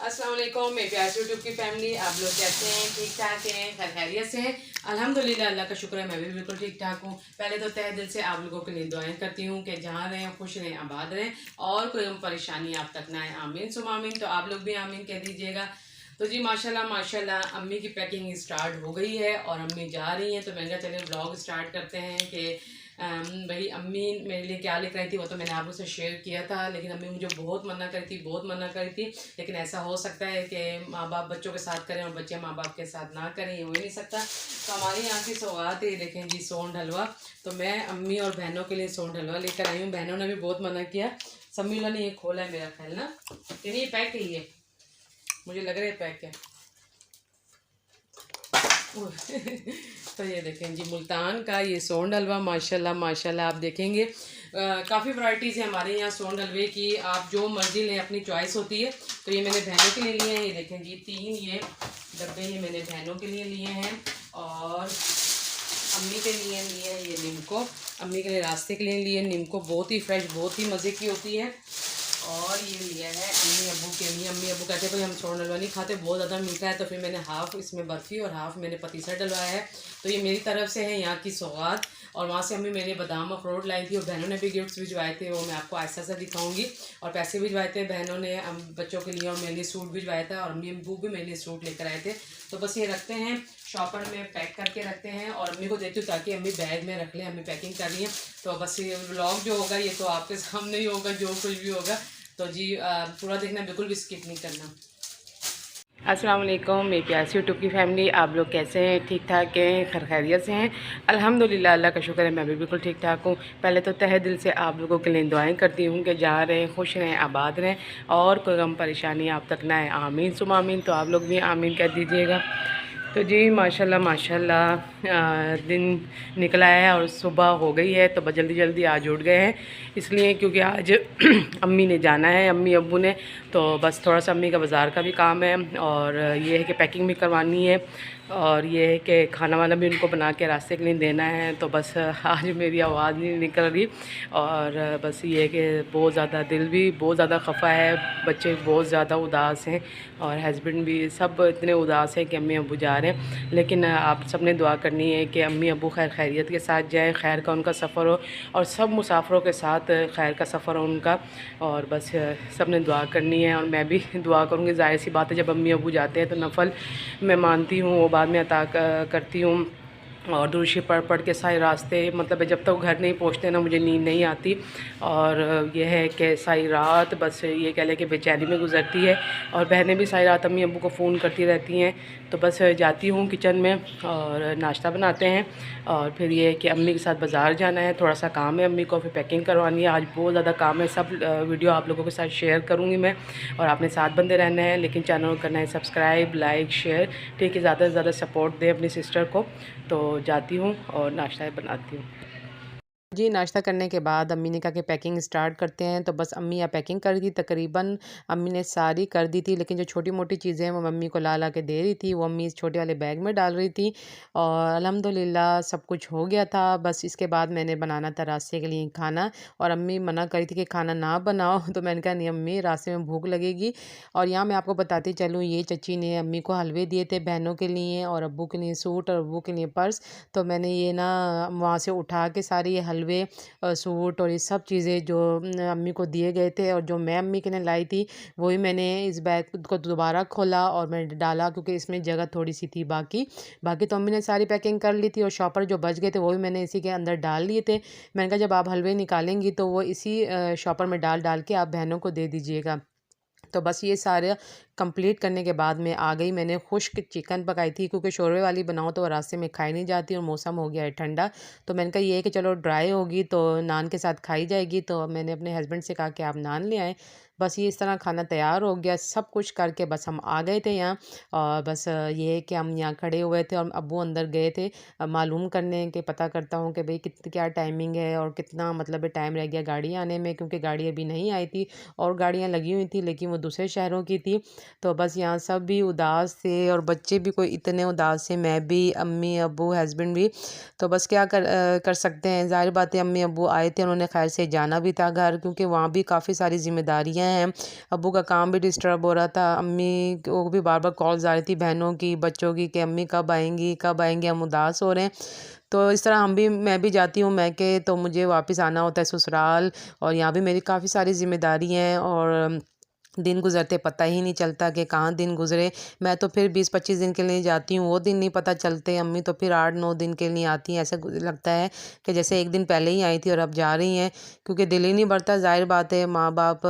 अस्सलाम वालेकुम मेरे प्यारे यूट्यूब की फैमिली, आप लोग कैसे हैं? ठीक ठाक हैं? खैर खैरियत से हैं? अल्हम्दुलिल्लाह, अल्लाह का शुक्र है, मैं भी बिल्कुल ठीक ठाक हूँ। पहले तो तहे दिल से आप लोगों के लिए दुआएं करती हूँ कि जहाँ रहें खुश रहें, आबाद रहें और कोई परेशानी आप तक ना आए। आमीन सुम आमीन। तो आप लोग भी आमीन कह दीजिएगा। तो जी माशाल्लाह माशाल्लाह, अम्मी की पैकिंग स्टार्ट हो गई है और अम्मी जा रही हैं। तो मैंने कहा चले व्लॉग स्टार्ट करते हैं कि भाई अम्मी मेरे लिए क्या लेकर आई थी वो तो मैंने आप लोग से शेयर किया था, लेकिन अम्मी मुझे बहुत मना करी थी, बहुत मना करी थी। लेकिन ऐसा हो सकता है कि माँ बाप बच्चों के साथ करें और बच्चे माँ बाप के साथ ना करें, ये हो ही नहीं सकता। तो हमारी यहाँ की सौगात है, देखें जी सोंड हलवा। तो मैं अम्मी और बहनों के लिए सोंड हलवा लेकर आई हूँ। बहनों ने भी बहुत मना किया। सम्मीला ने ये खोला है मेरा ख्याल ना, यानी ये पैक है, ये मुझे लग रहा है पैक है। तो ये देखें जी मुल्तान का ये सोंड हलवा, माशाल्लाह माशाल्लाह। आप देखेंगे काफ़ी वैरायटीज़ है हमारे यहाँ सोंड हलवे की, आप जो मर्ज़ी लें, अपनी चॉइस होती है। तो ये मैंने बहनों के लिए लिए हैं, ये देखें जी 3 ये डब्बे ये मैंने बहनों के लिए लिए हैं। और अम्मी के लिए लिए ये निम्को, अम्मी के लिए रास्ते के लिए लिए निम्को, बहुत ही फ्रेश, बहुत ही मज़े की होती है। और ये लिया है अम्मी अब्बू के लिए। अम्मी अब्बू कहते हैं भाई हम सोंड हलवा नहीं खाते, बहुत ज़्यादा मीठा है। तो फिर मैंने हाफ़ इसमें बर्फ़ी और हाफ़ मैंने पतीसा डलवाया है। तो ये मेरी तरफ से है यहाँ की सौगात। और वहाँ से अम्मी मेरे बादाम अखरोट लाई थी और बहनों ने भी गिफ्ट्स भिजवाए थे, वो मैं आपको ऐसा सा दिखाऊंगी। और पैसे भिजवाए थे बहनों ने बच्चों के लिए, और मेरे लिए सूट भिजवाया था, और अम्मी अब्बू भी मेरे लिए सूट लेकर आए थे। तो बस ये रखते हैं शॉपर में, पैक करके रखते हैं और अम्मी को देती हूँ ताकि अम्मी बैग में रख लें। अम्मी पैकिंग कर रही हैं। तो बस ये व्लॉग जो होगा ये तो आपके सामने ही होगा, जो कुछ भी होगा। तो जी पूरा देखना, बिल्कुल भी स्किप नहीं करना। अस्सलाम वालेकुम मेरी प्यारी यूट्यूब की फैमिली, आप लोग कैसे हैं? ठीक ठाक हैं? खैर खैरियत से हैं? अल्हम्दुलिल्लाह, अल्लाह का शुक्र है, मैं भी बिल्कुल ठीक ठाक हूँ। पहले तो तहे दिल से आप लोगों के लिए दुआएं करती हूँ कि जा रहें खुश रहें, आबाद रहें और कोई गम परेशानी आप तक ना आए। आमीन सुम आमीन। तो आप लोग भी आमीन कर दीजिएगा। तो जी माशाल्लाह माशाल्लाह, दिन निकला है और सुबह हो गई है। तो जल्दी जल्दी आज उठ गए हैं, इसलिए क्योंकि आज अम्मी ने जाना है, अम्मी अब्बू ने। तो बस थोड़ा सा अम्मी का बाज़ार का भी काम है और ये है कि पैकिंग भी करवानी है, और ये है कि खाना वाना भी उनको बना के रास्ते के लिए देना है। तो बस आज मेरी आवाज़ नहीं निकल रही। और बस ये है कि बहुत ज़्यादा दिल भी बहुत ज़्यादा खफा है, बच्चे बहुत ज़्यादा उदास हैं और हस्बैंड भी, सब इतने उदास हैं कि अम्मी अब्बू जा रहे हैं। लेकिन आप सब ने दुआ करनी है कि अम्मी अब्बू खैर खैरियत के साथ जाएँ, खैर का उनका सफ़र हो और सब मुसाफिरों के साथ खैर का सफ़र हो उनका। और बस सब ने दुआ करनी है और मैं भी दुआ करूँगी। ज़ाहिर सी बात है, जब अम्मी अब्बू जाते हैं तो नफ़ल मैं मानती हूँ, वो बाद में अता करती हूँ। और दूरशी पढ़ पढ़ के सारे रास्ते, मतलब जब तक घर नहीं पहुँचते ना मुझे नींद नहीं आती। और यह है कि सारी रात बस ये कह लें कि बेचैनी में गुजरती है। और बहनें भी सारी रात अम्मी अब्बू को फ़ोन करती रहती हैं। तो बस जाती हूँ किचन में और नाश्ता बनाते हैं। और फिर ये है कि अम्मी के साथ बाज़ार जाना है, थोड़ा सा काम है अम्मी को, फिर पैकिंग करवानी है। आज बहुत ज़्यादा काम है, सब वीडियो आप लोगों के साथ शेयर करूँगी मैं। और आपने साथ बंदे रहना है, लेकिन चैनल को करना है सब्सक्राइब, लाइक, शेयर, ठीक है। ज़्यादा से ज़्यादा सपोर्ट दें अपनी सिस्टर को। तो जाती हूँ और नाश्ता बनाती हूँ। जी नाश्ता करने के बाद अम्मी ने कहा कि पैकिंग स्टार्ट करते हैं। तो बस अम्मी यहाँ पैकिंग कर दी, तकरीबन अम्मी ने सारी कर दी थी, लेकिन जो छोटी मोटी चीज़ें हैं वो मम्मी को ला ला के दे रही थी, वो अम्मी इस छोटे वाले बैग में डाल रही थी। और अल्हम्दुलिल्लाह सब कुछ हो गया था। बस इसके बाद मैंने बनाना था रास्ते के लिए खाना, और अम्मी मना करी थी कि खाना ना बनाओ। तो मैंने कहा नहीं अम्मी, रास्ते में भूख लगेगी। और यहाँ मैं आपको बताती चलूँ, ये चची ने अम्मी को हलवे दिए थे बहनों के लिए, और अब्बू के लिए सूट और अब्बू के लिए पर्स। तो मैंने ये ना वहाँ से उठा के सारी ये हलवे, सूट और ये सब चीज़ें जो अम्मी को दिए गए थे और जो मैं अम्मी के लिए लाई थी, वही मैंने इस बैग को दोबारा खोला और मैंने डाला, क्योंकि इसमें जगह थोड़ी सी थी। बाकी बाकी तो अम्मी ने सारी पैकिंग कर ली थी, और शॉपर जो बच गए थे वो भी मैंने इसी के अंदर डाल लिए थे। मैंने कहा जब आप हलवे निकालेंगी तो वो इसी शॉपर में डाल डाल के आप बहनों को दे दीजिएगा। तो बस ये सारे कंप्लीट करने के बाद मैं आ गई। मैंने खुश्क चिकन पकाई थी, क्योंकि शोरवे वाली बनाओ तो रास्ते में खाई नहीं जाती और मौसम हो गया है ठंडा। तो मैंने कहा ये है कि चलो ड्राई होगी तो नान के साथ खाई जाएगी। तो मैंने अपने हस्बैंड से कहा कि आप नान ले आएँ। बस ये इस तरह खाना तैयार हो गया, सब कुछ करके बस हम आ गए थे यहाँ। और बस ये है कि हम यहाँ खड़े हुए थे और अब्बू अंदर गए थे मालूम करने के, पता करता हूँ कि भाई क्या टाइमिंग है और कितना मतलब टाइम रह गया गाड़ी आने में, क्योंकि गाड़ी अभी नहीं आई थी और गाड़ियाँ लगी हुई थी, लेकिन वो दूसरे शहरों की थी। तो बस यहाँ सब भी उदास थे और बच्चे भी कोई इतने उदास थे, मैं भी, अम्मी अब्बू हस्बैंड भी। तो बस क्या कर सकते हैं, ज़ाहिर बात है अम्मी अब्बू आए थे, उन्होंने खैर से जाना भी था घर, क्योंकि वहाँ भी काफ़ी सारी जिम्मेदारियाँ जिम्मेदारियां हैं। अब्बू का काम भी डिस्टर्ब हो रहा था, अम्मी को भी बार बार कॉल्स आ रही थी बहनों की, बच्चों की, कि अम्मी कब आएंगी, हम उदास हो रहे हैं। तो इस तरह मैं भी जाती हूँ मैके, तो मुझे वापस आना होता है ससुराल, और यहाँ भी मेरी काफ़ी सारी जिम्मेदारी हैं, और दिन गुज़रते पता ही नहीं चलता कि कहाँ दिन गुज़रे। मैं तो फिर 20-25 दिन के लिए जाती हूँ, वो दिन नहीं पता चलते। अम्मी तो फिर 8-9 दिन के लिए आती हैं, ऐसा लगता है कि जैसे एक दिन पहले ही आई थी और अब जा रही हैं, क्योंकि दिल ही नहीं भरता। ज़ाहिर बात है, माँ बाप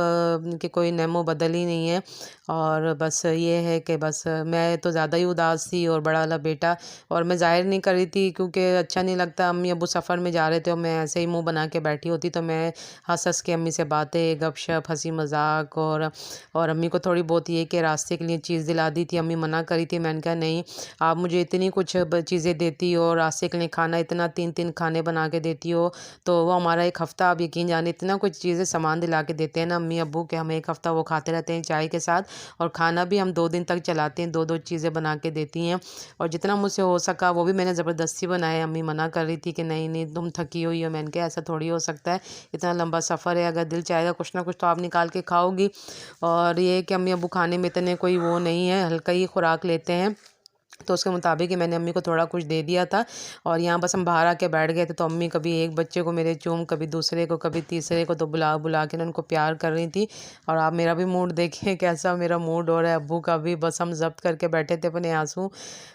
के कोई नमो बदल ही नहीं है। और बस ये है कि बस मैं तो ज़्यादा ही उदास थी, और बड़ा वाला बेटा, और मैं ज़ाहिर नहीं कर रही थी क्योंकि अच्छा नहीं लगता। अम्मी अब्बू सफ़र में जा रहे थे और मैं ऐसे ही मुँह बना के बैठी होती, तो मैं हँस हँस के अम्मी से बातें, गपशप, हँसी मज़ाक, और अम्मी को थोड़ी बहुत ये कि रास्ते के लिए चीज़ दिला दी थी। अम्मी मना करी थी, मैंने कहा नहीं, आप मुझे इतनी कुछ चीज़ें देती हो, रास्ते के लिए खाना इतना 3-3 खाने बना के देती हो, तो वो हमारा एक हफ़्ता, आप यकीन जाने, इतना कुछ चीज़ें सामान दिला के देते हैं ना अम्मी अब्बू के, हम एक हफ़्ता वो खाते रहते हैं चाय के साथ। और खाना भी हम 2 दिन तक चलाते हैं, 2-2 चीज़ें बना के देती हैं। और जितना मुझसे हो सका वो भी मैंने ज़बरदस्ती बनाया। अम्मी मना कर रही थी कि नहीं नहीं, तुम थकी हुई हो। मैंने कहा ऐसा थोड़ी हो सकता है, इतना लंबा सफ़र है, अगर दिल चाहेगा कुछ ना कुछ तो आप निकाल के खाओगी। और ये कि अम्मी अब्बू खाने में इतने कोई वो नहीं है, हल्का ही खुराक लेते हैं, तो उसके मुताबिक ही मैंने अम्मी को थोड़ा कुछ दे दिया था। और यहाँ बस हम बाहर आके बैठ गए थे, तो अम्मी कभी एक बच्चे को मेरे चूम, कभी दूसरे को, कभी तीसरे को, तो बुला बुला के उनको प्यार कर रही थी। और आप मेरा भी मूड देखिए कैसा मेरा मूड हो रहा है, अब्बू का भी। बस हम जब्त करके बैठे थे अपने आंसू।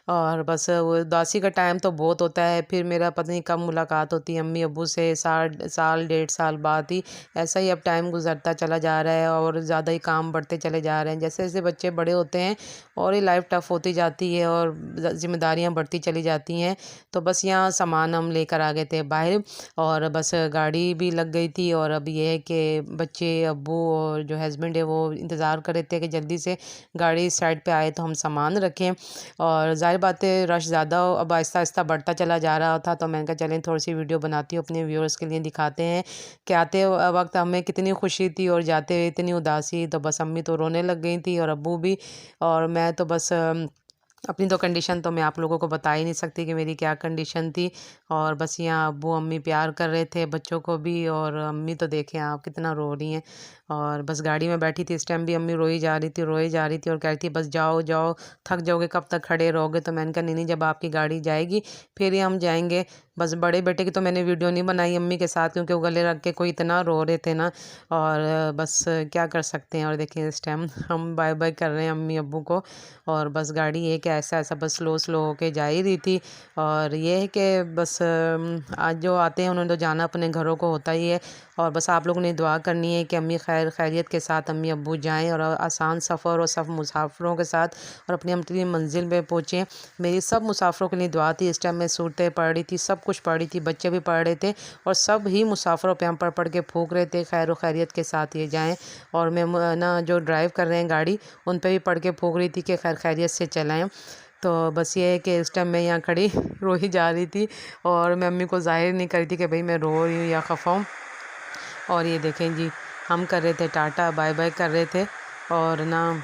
और बस वो उदासी का टाइम तो बहुत होता है, फिर मेरा पता नहीं कब मुलाकात होती है अम्मी अब्बू से, साल 1.5 साल बाद ही। ऐसा ही अब टाइम गुजरता चला जा रहा है, और ज़्यादा ही काम बढ़ते चले जा रहे हैं। जैसे जैसे बच्चे बड़े होते हैं और ये लाइफ टफ होती जाती है, और जिम्मेदारियां बढ़ती चली जाती हैं। तो बस यहाँ सामान हम लेकर आ गए थे बाहर, और बस गाड़ी भी लग गई थी। और अब ये है कि बच्चे, अब्बू और जो हस्बैंड है वो इंतज़ार कर रहे थे कि जल्दी से गाड़ी साइड पे आए तो हम सामान रखें। और ज़ाहिर बात है रश ज़्यादा अब आहिस्ता आहिस्ता बढ़ता चला जा रहा था, तो मैंने कहा चलें थोड़ी सी वीडियो बनाती हूँ, अपने व्यूअर्स के लिए दिखाते हैं कि आते वक्त हमें कितनी खुशी थी और जाते हुए इतनी उदासी। तो बस अम्मी तो रोने लग गई थी और अब्बू भी, और मैं तो बस अपनी तो कंडीशन तो मैं आप लोगों को बता ही नहीं सकती कि मेरी क्या कंडीशन थी। और बस यहाँ अब्बू अम्मी प्यार कर रहे थे बच्चों को भी, और अम्मी तो देखें आप कितना रो रही हैं। और बस गाड़ी में बैठी थी, इस टाइम भी अम्मी रोई जा रही थी, रोई जा रही थी, और कह रही थी बस जाओ जाओ, थक जाओगे, कब तक खड़े रहोगे। तो मैंने कहा नहीं नहीं, जब आपकी गाड़ी जाएगी फिर ही हम जाएंगे। बस बड़े बेटे की तो मैंने वीडियो नहीं बनाई अम्मी के साथ, क्योंकि वो गले रख के कोई इतना रो रहे थे ना। और बस क्या कर सकते हैं। और देखिए इस टाइम हम बाय बाय कर रहे हैं अम्मी अब्बू को, और बस गाड़ी ये कि ऐसा ऐसा बस स्लो स्लो होके जा ही रही थी। और ये है कि बस आज जो आते हैं उन्होंने तो जाना अपने घरों को होता ही है। और बस आप लोगों ने दुआ करनी है कि अम्मी खैरियत के साथ अम्मी अब्बू जाएं, और आसान सफ़र और सब मुसाफिरों के साथ, और अपनी मंजिल पे पहुँचें। मेरी सब मुसाफिरों के लिए दुआ थी। इस टाइम मैं सूरतें पढ़ रही थी, सब कुछ पढ़ रही थी, बच्चे भी पढ़ रहे थे, और सब ही मुसाफिरों पे हम पढ़ पढ़ के फूंक रहे थे खैर खैरियत के साथ ये जाएँ। और मैं ना जो ड्राइव कर रहे हैं गाड़ी, उन पे भी पढ़ के फूंक रही थी कि खैरियत से चलाएं। तो बस ये है कि इस टाइम मैं यहाँ खड़ी रो ही जा रही थी, और मैं अम्मी को ज़ाहिर नहीं करी थी कि भाई मैं रो रही हूँ या खफा हूँ। और ये देखें जी, हम कर रहे थे टाटा बाय बाय कर रहे थे, और ना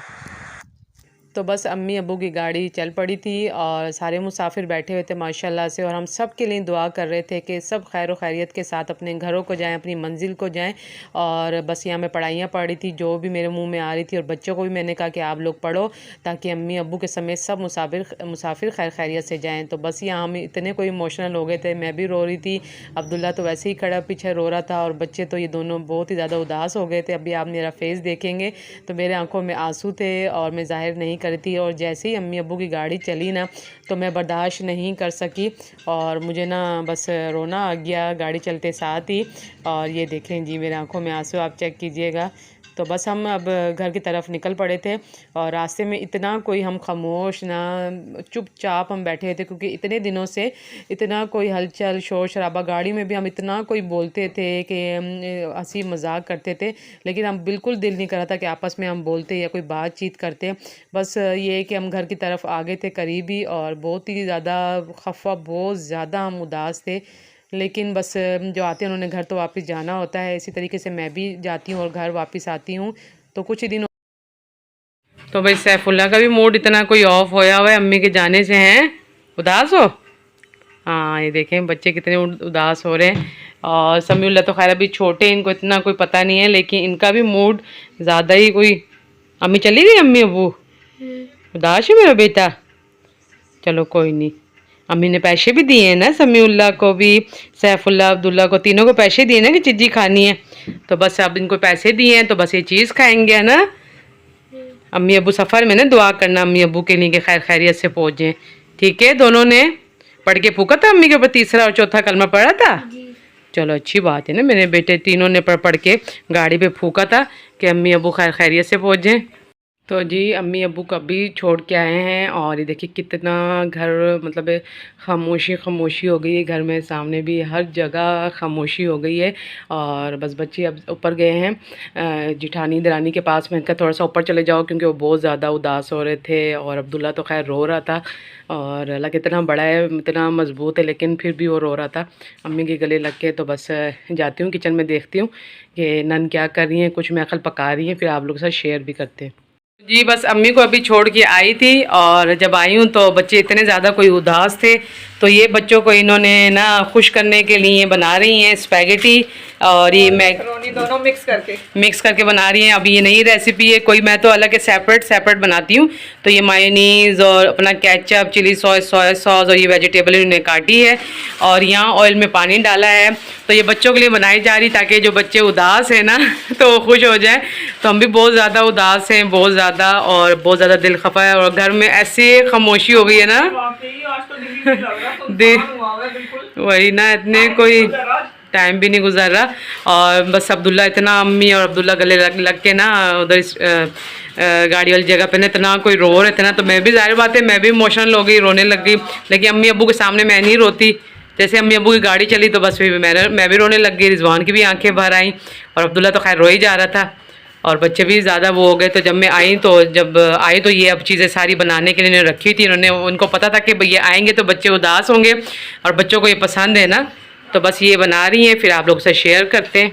तो बस अम्मी अब्बू की गाड़ी चल पड़ी थी, और सारे मुसाफिर बैठे हुए थे माशाल्लाह से, और हम सब के लिए दुआ कर रहे थे कि सब खैर खैरियत के साथ अपने घरों को जाएं, अपनी मंजिल को जाएं। और बस यहाँ मैं पढ़ाइयाँ पढ़ रही थी जो भी मेरे मुंह में आ रही थी, और बच्चों को भी मैंने कहा कि आप लोग पढ़ो, ताकि अम्मी अब्बू के समेत सब मुसाफिर खैर खैरियत से जाएँ। तो बस यहाँ हम इतने कोई इमोशनल हो गए थे, मैं भी रो रही थी, अब्दुल्ला तो वैसे ही खड़ा पीछे रो रहा था, और बच्चे तो ये दोनों बहुत ही ज़्यादा उदास हो गए थे। अभी आप मेरा फेस देखेंगे तो मेरे आंखों में आंसू थे, और मैं ज़ाहिर नहीं करी थी। और जैसे ही अम्मी अब्बू की गाड़ी चली ना, तो मैं बर्दाश्त नहीं कर सकी, और मुझे ना बस रोना आ गया गाड़ी चलते साथ ही। और ये देखें जी मेरे आंखों में आंसू, आप चेक कीजिएगा। तो बस हम अब घर की तरफ निकल पड़े थे, और रास्ते में इतना कोई हम खामोश ना, चुपचाप हम बैठे हुए थे, क्योंकि इतने दिनों से इतना कोई हलचल शोर शराबा, गाड़ी में भी हम इतना कोई बोलते थे कि हंसी मजाक करते थे, लेकिन हम बिल्कुल दिल नहीं कर रहा था कि आपस में हम बोलते या कोई बातचीत करते। बस ये कि हम घर की तरफ आ गए थे करीबी, और बहुत ही ज़्यादा खफा, बहुत ज़्यादा हम उदास थे। लेकिन बस जो आते हैं उन्होंने घर तो वापस जाना होता है, इसी तरीके से मैं भी जाती हूँ और घर वापस आती हूँ। तो कुछ ही दिन तो भाई सैफुल्ला का भी मूड इतना कोई ऑफ होया हुआ है अम्मी के जाने से, हैं उदास हो। हाँ ये देखें बच्चे कितने उदास हो रहे हैं। और समीउल्लाह तो खैर अभी छोटे, इनको इतना कोई पता नहीं है, लेकिन इनका भी मूड ज़्यादा ही कोई। अम्मी चली गई, अम्मी अबू उदास है मेरा बेटा। चलो कोई नहीं, अम्मी ने पैसे भी दिए हैं ना, समीउल्लाह को भी, सैफुल्लाह, अब्दुल्ला को, तीनों को पैसे दिए ना कि चिज्जी खानी है, तो बस अब इनको पैसे दिए हैं तो बस ये चीज़ खाएंगे, है ना। अम्मी अबू सफ़र में ना दुआ करना अम्मी अबू के लिए कि खैर खैरियत से पहुँचें, ठीक है। दोनों ने पढ़ के फूका था अम्मी के ऊपर, तीसरा और चौथा कलमा पढ़ा था। चलो अच्छी बात है ना, मेरे बेटे तीनों ने पढ़ के गाड़ी पे फूका था कि अम्मी अबू खैर खैरियत से पहुँचें। तो जी अम्मी अबू कभी छोड़ के आए हैं, और ये देखिए कितना घर मतलब खामोशी खामोशी हो गई है घर में, सामने भी हर जगह खामोशी हो गई है। और बस बच्चे अब ऊपर गए हैं जिठानी दरानी के पास। मैं कहा थोड़ा सा ऊपर चले जाओ, क्योंकि वो बहुत ज़्यादा उदास हो रहे थे, और अब्दुल्ला तो खैर रो रहा था, और हालांकि इतना बड़ा है, इतना मज़बूत है, लेकिन फिर भी वो रो रहा था अम्मी के गले लग के। तो बस जाती हूँ किचन में, देखती हूँ कि नन क्या कर रही हैं, कुछ मैं अकल पका रही हैं, फिर आप लोग के साथ शेयर भी करते हैं। जी बस अम्मी को अभी छोड़ के आई थी, और जब आई हूँ तो बच्चे इतने ज़्यादा कोई उदास थे, तो ये बच्चों को इन्होंने ना खुश करने के लिए बना रही हैं स्पैगेटी, और ये मैकरोनी दोनों मिक्स करके बना रही हैं। अभी ये नई रेसिपी है, कोई मैं तो अलग के सेपरेट बनाती हूँ। तो ये मायोनीज़ और अपना ketchup, chilli sauce, soya sauce, और ये वेजिटेबल इन्होंने काटी है, और यहाँ ऑयल में पानी डाला है। तो ये बच्चों के लिए बनाई जा रही, ताकि जो बच्चे उदास हैं ना तो वो खुश हो जाए। तो हम भी बहुत ज़्यादा उदास हैं, बहुत ज़्यादा, और बहुत ज़्यादा दिल खफा है, और घर में ऐसे खामोशी हो गई है ना वही ना, इतने कोई टाइम भी नहीं गुजर रहा। और बस अब्दुल्ला इतना, अम्मी और अब्दुल्ला गले लग के ना उधर गाड़ी वाली जगह पे ना इतना कोई रो रहे थे ना, तो मैं भी, जाहिर बात है मैं भी इमोशनल हो गई, रोने लग गई। लेकिन अम्मी अब्बू के सामने मैं नहीं रोती, जैसे अम्मी अब्बू की गाड़ी चली तो बस फिर मैं भी रोने लग गई। रिजवान की भी आंखें भर आईं, और अब्दुल्ला तो खैर रो ही जा रहा था, और बच्चे भी ज़्यादा वो हो गए। तो जब मैं आई तो ये अब चीज़ें सारी बनाने के लिए इन्होंने रखी थी। उनको पता था कि ये आएंगे तो बच्चे उदास होंगे, और बच्चों को ये पसंद है ना, तो बस ये बना रही हैं, फिर आप लोग से शेयर करते हैं।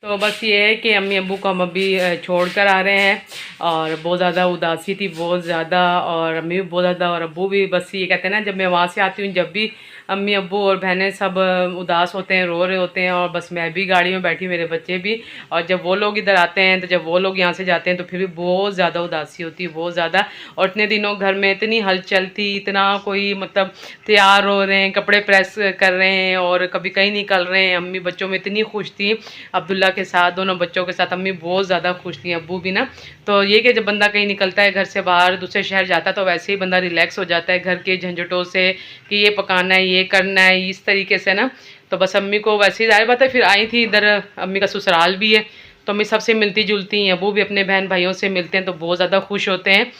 तो बस ये है कि अम्मी अब्बू को हम अभी छोड़ कर आ रहे हैं, और बहुत ज़्यादा उदासी थी, बहुत ज़्यादा, और अम्मी भी बहुत ज़्यादा, और अब्बू भी। बस ये कहते हैं ना, जब मैं वहाँ से आती हूँ, जब भी अम्मी अब्बू और बहनें सब उदास होते हैं, रो रहे होते हैं, और बस मैं भी गाड़ी में बैठी, मेरे बच्चे भी। और जब वो लोग इधर आते हैं, तो जब वो लोग यहाँ से जाते हैं, तो फिर भी बहुत ज़्यादा उदासी होती है, बहुत ज़्यादा। और इतने दिनों घर में इतनी हलचल थी, इतना कोई मतलब तैयार हो रहे हैं, कपड़े प्रेस कर रहे हैं, और कभी कहीं निकल रहे हैं। अम्मी बच्चों में इतनी खुश थी, अब्दुल्ला के साथ, दोनों बच्चों के साथ अम्मी बहुत ज़्यादा खुश थी, अब्बू भी ना। तो ये कि जब बंदा कहीं निकलता है घर से बाहर, दूसरे शहर जाता है, तो वैसे ही बंदा रिलैक्स हो जाता है घर के झंझटों से, कि ये पकाना है, ये करना है, इस तरीके से ना। तो बस अम्मी को वैसे ही, जाहिर बात है, फिर आई थी इधर, अम्मी का ससुराल भी है, तो अम्मी सबसे मिलती जुलती हैं, अब्बू भी अपने बहन भाइयों से मिलते हैं, तो बहुत ज़्यादा खुश होते हैं।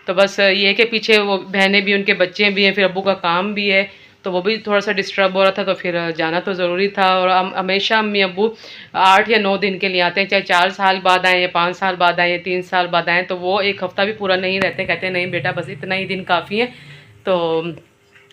तो बस ये है कि पीछे वो बहनें भी, उनके बच्चे भी हैं, फिर अब्बू का काम भी है, तो वो भी थोड़ा सा डिस्टर्ब हो रहा था, तो फिर जाना तो ज़रूरी था। और हमेशा अम्मी अब्बू 8 या 9 दिन के लिए आते हैं, चाहे 4 साल बाद आएँ, या 5 साल बाद आएँ, या 3 साल बाद आएँ, तो वो एक हफ़्ता भी पूरा नहीं रहते, कहते हैं नहीं बेटा बस इतना ही दिन काफ़ी है। तो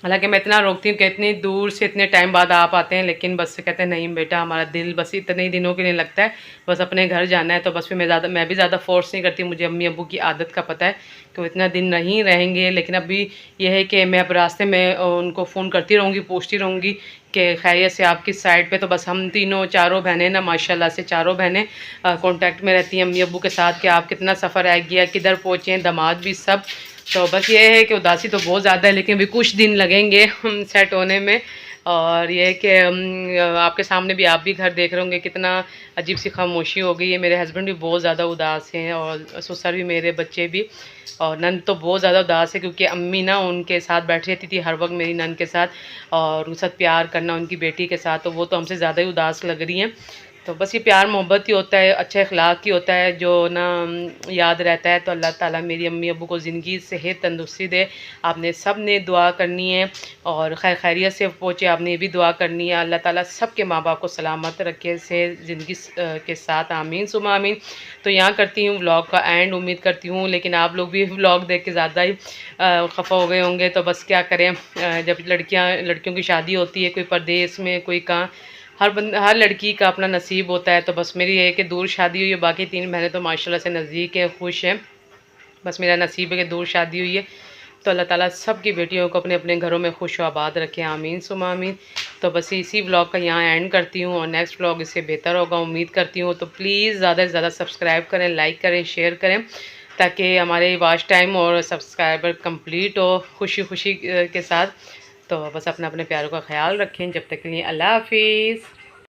हालांकि मैं इतना रोकती हूँ कि इतनी दूर से इतने टाइम बाद आप आते हैं, लेकिन बस कहते हैं नहीं बेटा, हमारा दिल बस इतने ही दिनों के लिए लगता है, बस अपने घर जाना है। तो बस फिर मैं भी ज़्यादा फोर्स नहीं करती, मुझे अम्मी अब्बू की आदत का पता है कि वो इतना दिन नहीं रहेंगे। लेकिन अभी यह है कि मैं अब रास्ते में उनको फ़ोन करती रहूँगी, पूछती रहूँगी कि खैरियत से आप किस साइड पे। तो बस हम तीनों चारों बहनें ना माशाल्लाह से चारों बहनें कांटेक्ट में रहती हैं अम्मी अब्बू के साथ, कि आप कितना सफ़र आ गया, किधर पहुँचे हैं, दामाद भी सब। तो बस ये है कि उदासी तो बहुत ज़्यादा है, लेकिन अभी कुछ दिन लगेंगे सेट होने में। और ये है कि आपके सामने भी, आप भी घर देख रहे होंगे कितना अजीब सी खामोशी हो गई है। मेरे हस्बैंड भी बहुत ज़्यादा उदास हैं, और ससुर भी, मेरे बच्चे भी, और नन तो बहुत ज़्यादा उदास है, क्योंकि अम्मी ना उनके साथ बैठी रहती थी हर वक्त, मेरी नन के साथ, और उनके साथ प्यार करना उनकी बेटी के साथ, तो वो तो हमसे ज़्यादा ही उदास लग रही हैं। तो बस ये प्यार मोहब्बत ही होता है, अच्छे अखलाक ही होता है, जो ना याद रहता है। तो अल्लाह ताला मेरी अम्मी अब्बू को ज़िंदगी सेहत तंदुरुस्ती दे। आपने सब ने दुआ करनी है, और खैर खैरियत से पहुँचे, आपने ये भी दुआ करनी है। अल्लाह ताला सब के माँ बाप को सलामत रखे से ज़िंदगी के साथ, आमीन सुमा आमीन। तो यहाँ करती हूँ व्लॉग का एंड, उम्मीद करती हूँ लेकिन आप लोग भी व्लॉग देख के ज़्यादा ही खफा हो गए होंगे। तो बस क्या करें, जब लड़कियों की शादी होती है, कोई परदेश में, कोई कहाँ, हर लड़की का अपना नसीब होता है। तो बस मेरी ये है कि दूर शादी हुई है, बाकी 3 बहनें तो माशाल्लाह से नज़दीक है, खुश हैं। बस मेरा नसीब है कि दूर शादी हुई है। तो अल्लाह ताला सब की बेटियों को अपने अपने घरों में खुश आबाद रखें, आमीन सुमा आमीन। तो बस इसी व्लॉग का यहाँ एंड करती हूँ और नेक्स्ट व्लॉग इससे बेहतर होगा उम्मीद करती हूँ। तो प्लीज़ ज़्यादा से ज़्यादा सब्सक्राइब करें, लाइक करें, शेयर करें, ताकि हमारे वॉच टाइम और सब्सक्राइबर कंप्लीट हो खुशी खुशी के साथ। तो बस अपने अपने प्यारों का ख्याल रखें। जब तक के लिए अल्लाह हाफिज़।